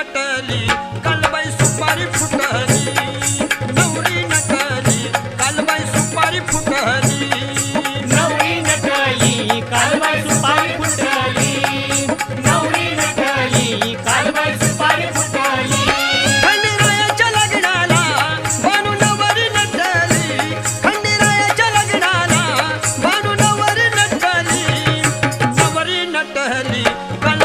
नटली कालबाई सुपारी फुटली नवरी नटली कालबाई सुपारी फुटली नवरी नटली कालबाई सुपारी फुटली नवरी नटली कालबाई सुपारी फुटली खंडेरायाच्या लग्नाला बानू नवरी नटली खंडेरायाच्या लग्नाला बानू नवरी नटली काल